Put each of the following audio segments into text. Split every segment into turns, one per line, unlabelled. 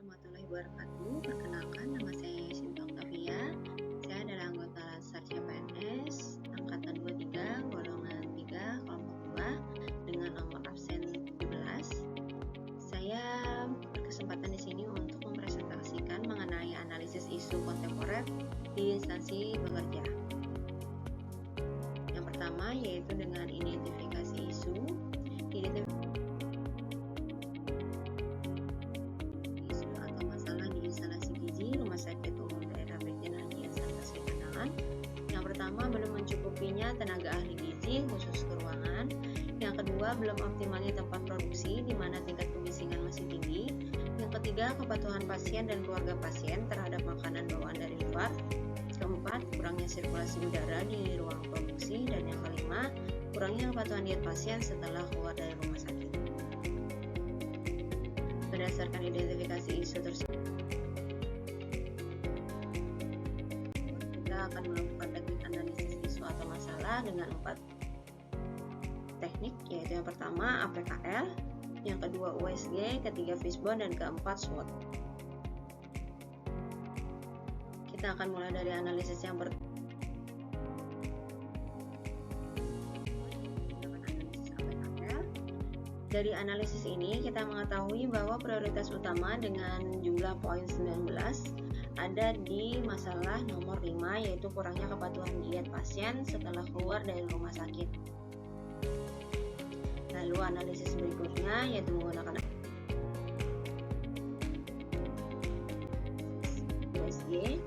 warahmatullahi wabarakatuh. Perkenalkan, nama saya Sinta Octavia. Saya adalah anggota Lansar CPNS angkatan 23, golongan 3, kelompok 2 dengan nomor absen 17. Saya berkesempatan di sini untuk mempresentasikan mengenai analisis isu kontemporer di instansi bekerja. Yang pertama yaitu dengan identifikasi isu. Belum mencukupinya tenaga ahli gizi khusus ke ruangan. Yang kedua, belum optimalnya tempat produksi di mana tingkat kebisingan masih tinggi. Yang ketiga, kepatuhan pasien dan keluarga pasien terhadap makanan bawaan dari luar. Keempat, kurangnya sirkulasi udara di ruang produksi. Dan yang kelima, kurangnya kepatuhan diet pasien setelah keluar dari rumah sakit. Berdasarkan identifikasi isu tersebut, kita akan melakukan teknik analisis isu atau masalah dengan 4 teknik, yaitu yang pertama APKL, yang kedua USG, ketiga Fishbone, dan keempat SWOT. Kita akan mulai dari analisis yang pertama. Dari analisis ini kita mengetahui bahwa prioritas utama dengan jumlah poin 19 ada di masalah nomor 5, yaitu kurangnya kepatuhan diet pasien setelah keluar dari rumah sakit. Lalu analisis berikutnya yaitu menggunakan USG,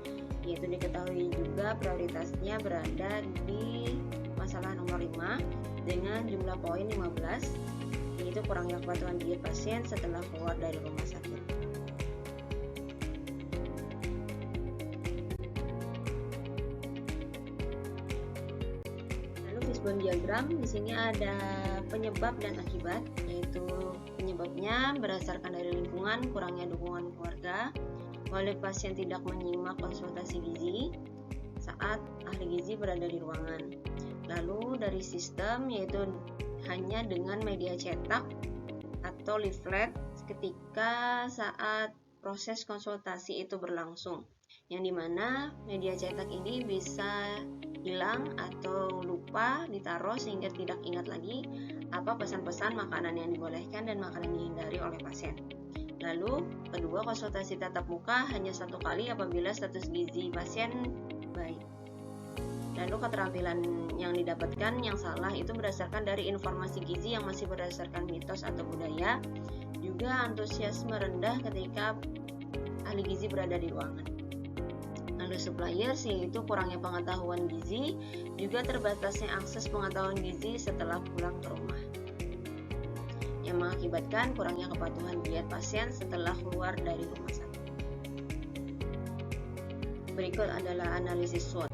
yaitu diketahui juga prioritasnya berada di masalah nomor 5 dengan jumlah poin 15, yaitu kurangnya kepatuhan diet pasien setelah keluar dari rumah sakit. Lalu Fishbone diagram, di sini ada penyebab dan akibat, yaitu penyebabnya berdasarkan dari lingkungan, kurangnya dukungan keluarga, walaupun pasien tidak menyimak konsultasi gizi saat ahli gizi berada di ruangan. Lalu dari sistem, yaitu hanya dengan media cetak atau leaflet ketika saat proses konsultasi itu berlangsung, yang dimana media cetak ini bisa hilang atau lupa ditaruh sehingga tidak ingat lagi apa pesan-pesan makanan yang dibolehkan dan makanan dihindari oleh pasien. Lalu kedua, konsultasi tatap muka hanya 1 kali apabila status gizi pasien baik. Lalu keterampilan yang didapatkan yang salah itu berdasarkan dari informasi gizi yang masih berdasarkan mitos atau budaya, juga antusiasme rendah ketika ahli gizi berada di ruangan. Lalu suppliers, yaitu kurangnya pengetahuan gizi, juga terbatasnya akses pengetahuan gizi setelah pulang ke rumah, yang mengakibatkan kurangnya kepatuhan diet pasien setelah keluar dari rumah sakit. Berikut adalah analisis SWOT.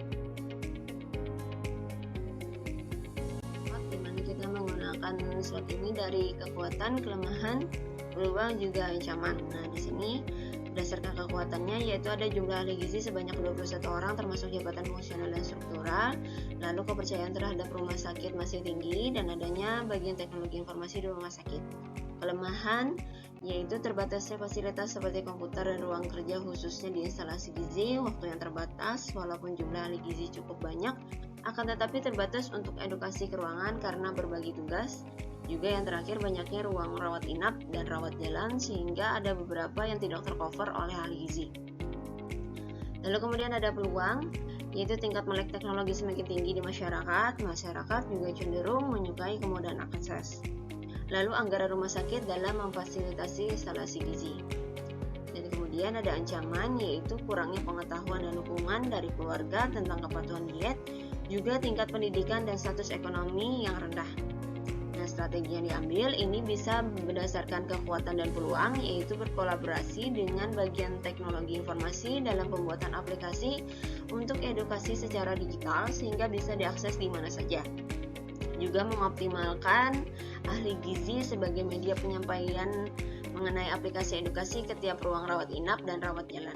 Kita menggunakan SWOT ini dari kekuatan, kelemahan, peluang, juga ancaman. Nah, di sini berdasarkan kekuatannya yaitu ada jumlah ahli gizi sebanyak 21 orang termasuk jabatan fungsional dan struktural. Lalu kepercayaan terhadap rumah sakit masih tinggi dan adanya bagian teknologi informasi di rumah sakit. Kelemahan yaitu terbatasnya fasilitas seperti komputer dan ruang kerja khususnya di instalasi gizi, waktu yang terbatas walaupun jumlah ahli gizi cukup banyak, akan tetapi terbatas untuk edukasi ke ruangan karena berbagi tugas. Juga yang terakhir, banyaknya ruang rawat inap dan rawat jalan sehingga ada beberapa yang tidak tercover oleh ahli gizi. Lalu kemudian ada peluang, yaitu tingkat melek teknologi semakin tinggi di masyarakat juga cenderung menyukai kemudahan akses. Lalu anggaran rumah sakit dalam memfasilitasi instalasi gizi. Dan kemudian ada ancaman, yaitu kurangnya pengetahuan dan dukungan dari keluarga tentang kepatuhan diet, juga tingkat pendidikan dan status ekonomi yang rendah. Nah, strategi yang diambil ini bisa berdasarkan kekuatan dan peluang, yaitu berkolaborasi dengan bagian teknologi informasi dalam pembuatan aplikasi untuk edukasi secara digital sehingga bisa diakses di mana saja. Juga mengoptimalkan ahli gizi sebagai media penyampaian mengenai aplikasi edukasi ke tiap ruang rawat inap dan rawat jalan.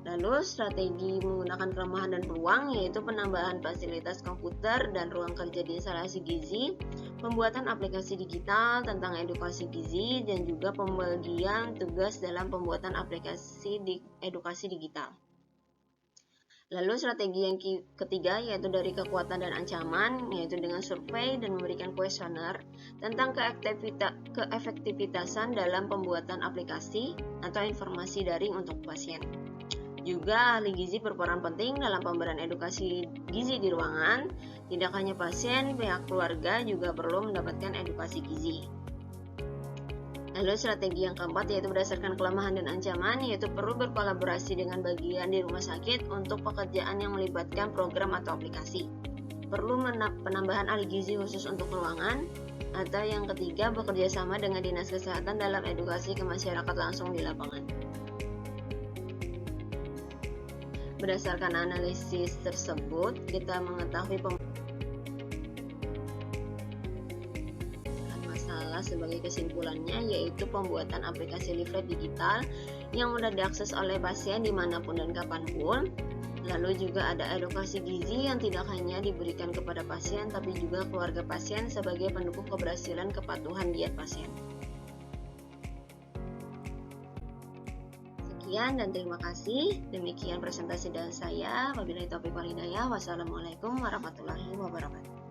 Lalu strategi menggunakan kelemahan dan peluang, yaitu penambahan fasilitas komputer dan ruang kerja di instalasi gizi, pembuatan aplikasi digital tentang edukasi gizi, dan juga pembagian tugas dalam pembuatan aplikasi edukasi digital. Lalu strategi yang ketiga yaitu dari kekuatan dan ancaman, yaitu dengan survei dan memberikan kuesioner tentang keefektivitasan dalam pembuatan aplikasi atau informasi daring untuk pasien. Juga ahli gizi berperan penting dalam pemberian edukasi gizi di ruangan. Tidak hanya pasien, pihak keluarga juga perlu mendapatkan edukasi gizi. Lalu strategi yang keempat yaitu berdasarkan kelemahan dan ancaman, yaitu perlu berkolaborasi dengan bagian di rumah sakit untuk pekerjaan yang melibatkan program atau aplikasi. Perlu penambahan ahli gizi khusus untuk ruangan, atau yang ketiga bekerja sama dengan dinas kesehatan dalam edukasi ke masyarakat langsung di lapangan. Berdasarkan analisis tersebut, kita mengetahui sebagai kesimpulannya yaitu pembuatan aplikasi leaflet digital yang mudah diakses oleh pasien dimanapun dan kapanpun. Lalu juga ada edukasi gizi yang tidak hanya diberikan kepada pasien tapi juga keluarga pasien sebagai pendukung keberhasilan kepatuhan diet pasien. Sekian dan terima kasih. Demikian presentasi dari saya. Wabillahi taufiq wal hidayah. Wassalamualaikum warahmatullahi wabarakatuh.